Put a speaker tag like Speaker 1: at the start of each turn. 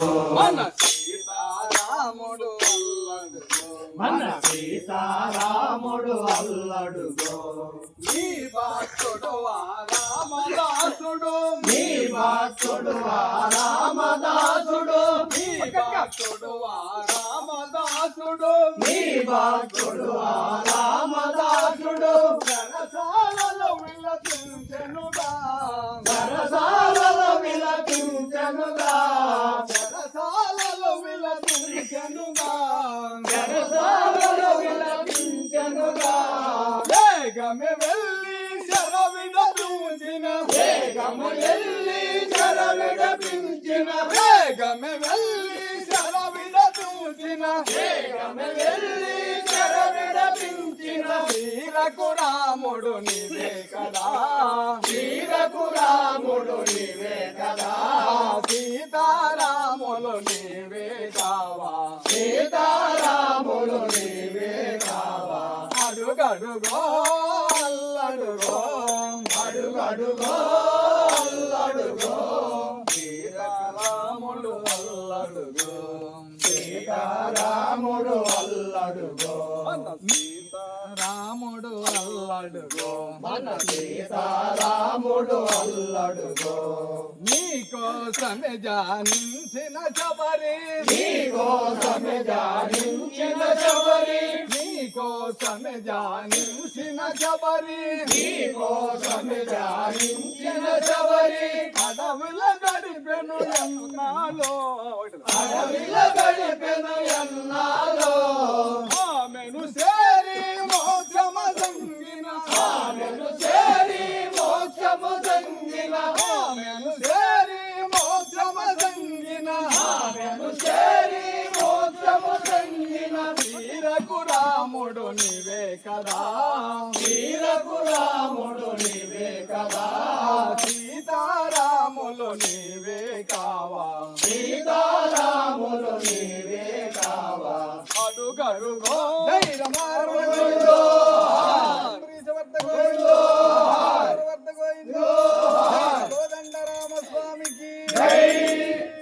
Speaker 1: మన సీతారాముడు అల్లడుగో
Speaker 2: మన సీతారాముడు అల్లడుగో
Speaker 1: నీ భక్తుడు రామదాసుడు
Speaker 2: నీ భక్తుడు రామదాసుడు
Speaker 1: నీ భక్తుడు రామదాసుడు
Speaker 2: నీ భక్తుడు రామదాసుడు
Speaker 1: సరసాలలో విలపించెనుగా
Speaker 2: సరసాలలో విలపించెనుగా
Speaker 1: సరసాలలో విలపించెనుగా
Speaker 2: సరసాలలో విలపించెనుగా
Speaker 1: వేగమే వెళ్ళి శరవిడ చూచిన
Speaker 2: వేగము ఎల్లి శరవిడపించిన
Speaker 1: వేగమే వెళ్ళి శరవిడ చూచిన
Speaker 2: వేగము ఎల్లి శరవిడపించిన
Speaker 1: వీరకు రాముడు నీవే కదా
Speaker 2: వీరకు రాముడు నీవే కదా
Speaker 1: సీతారాములు నీవే కావా
Speaker 2: సీతారాములు నీవే కావా
Speaker 1: అడుగడుగో అల్లడుగో
Speaker 2: అడుగడుగో అల్లడుగో
Speaker 1: సీతారాములు అల్లడుగో
Speaker 2: సీతారాముడు అల్లడుగో
Speaker 1: సీతారాముడు అల్లడుగో
Speaker 2: మన సీతారాముడు అల్లడుగో
Speaker 1: నీకోసమే జానించిన శబరి
Speaker 2: నీకోసమే జానించిన శబరి
Speaker 1: నీకోసమే జానించిన శబరి
Speaker 2: నీకోసమే జానించిన శబరి
Speaker 1: అడవుల గడిపెను ఎన్నాలో
Speaker 2: అడవిల గడిపెను ఎన్నాలో
Speaker 1: ఆమెను సేరి మోక్షమ సంగిన
Speaker 2: ఆమెను చేరి మోక్షము సంగిన
Speaker 1: ఆమెను సేరి మోక్షమ సంగిన
Speaker 2: ఆమెను చేరి మోక్షము సంగిన
Speaker 1: వీరకు రాముడు నీవే కదా
Speaker 2: వీరకు రాముడు నీవే కదా
Speaker 1: సీతారాములు నీవే కావా
Speaker 2: సీతారాములు నీవే కావా
Speaker 1: అడుగడుగో